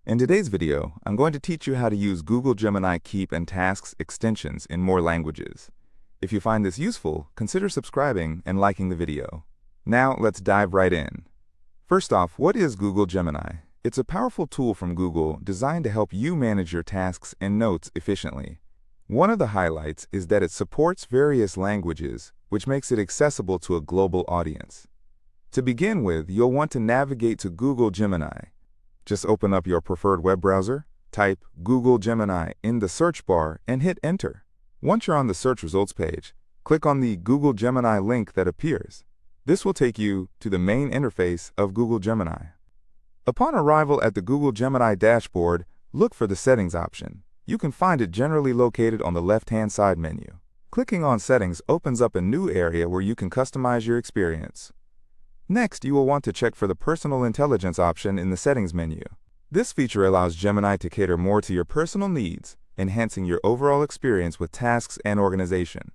In today's video, I'm going to teach you how to use Google Gemini Keep and Tasks extensions in more languages. If you find this useful, consider subscribing and liking the video. Now let's dive right in. First off, what is Google Gemini? It's a powerful tool from Google designed to help you manage your tasks and notes efficiently. One of the highlights is that it supports various languages, which makes it accessible to a global audience. To begin with, you'll want to navigate to Google Gemini. Just open up your preferred web browser, type Google Gemini in the search bar, and hit Enter. Once you're on the search results page, click on the Google Gemini link that appears. This will take you to the main interface of Google Gemini. Upon arrival at the Google Gemini dashboard, look for the Settings option. You can find it generally located on the left-hand side menu. Clicking on Settings opens up a new area where you can customize your experience. Next, you will want to check for the Personal Intelligence option in the Settings menu. This feature allows Gemini to cater more to your personal needs, enhancing your overall experience with tasks and organization.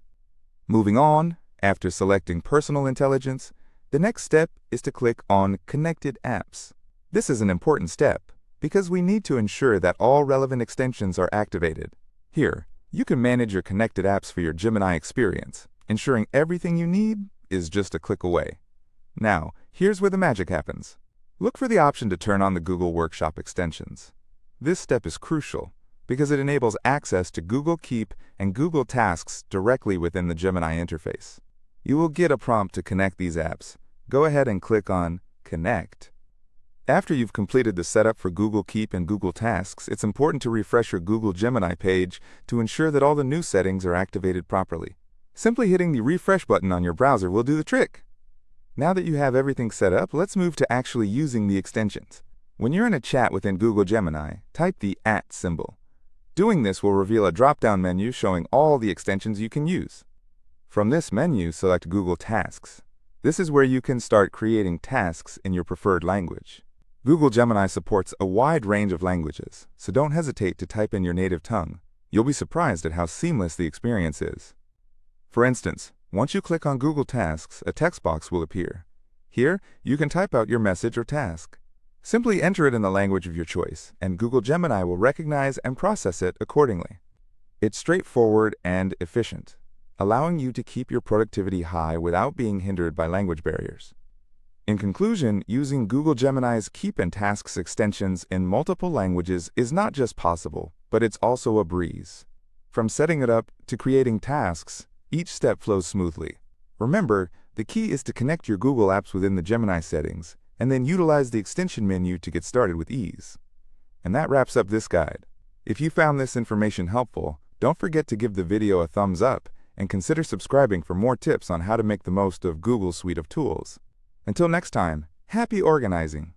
Moving on, after selecting Personal Intelligence, the next step is to click on Connected Apps. This is an important step because we need to ensure that all relevant extensions are activated. Here, you can manage your connected apps for your Gemini experience, ensuring everything you need is just a click away. Now, here's where the magic happens. Look for the option to turn on the Google Workshop extensions. This step is crucial because it enables access to Google Keep and Google Tasks directly within the Gemini interface. You will get a prompt to connect these apps. Go ahead and click on Connect. After you've completed the setup for Google Keep and Google Tasks, it's important to refresh your Google Gemini page to ensure that all the new settings are activated properly. Simply hitting the refresh button on your browser will do the trick. Now that you have everything set up, let's move to actually using the extensions. When you're in a chat within Google Gemini, type the @ symbol. Doing this will reveal a drop-down menu showing all the extensions you can use. From this menu, select Google Tasks. This is where you can start creating tasks in your preferred language. Google Gemini supports a wide range of languages, so don't hesitate to type in your native tongue. You'll be surprised at how seamless the experience is. For instance, once you click on Google Tasks, a text box will appear. Here, you can type out your message or task. Simply enter it in the language of your choice, and Google Gemini will recognize and process it accordingly. It's straightforward and efficient, allowing you to keep your productivity high without being hindered by language barriers. In conclusion, using Google Gemini's Keep and Tasks extensions in multiple languages is not just possible, but it's also a breeze. From setting it up to creating tasks, each step flows smoothly. Remember, the key is to connect your Google apps within the Gemini settings, and then utilize the extension menu to get started with ease. And that wraps up this guide. If you found this information helpful, don't forget to give the video a thumbs up and consider subscribing for more tips on how to make the most of Google's suite of tools. Until next time, happy organizing!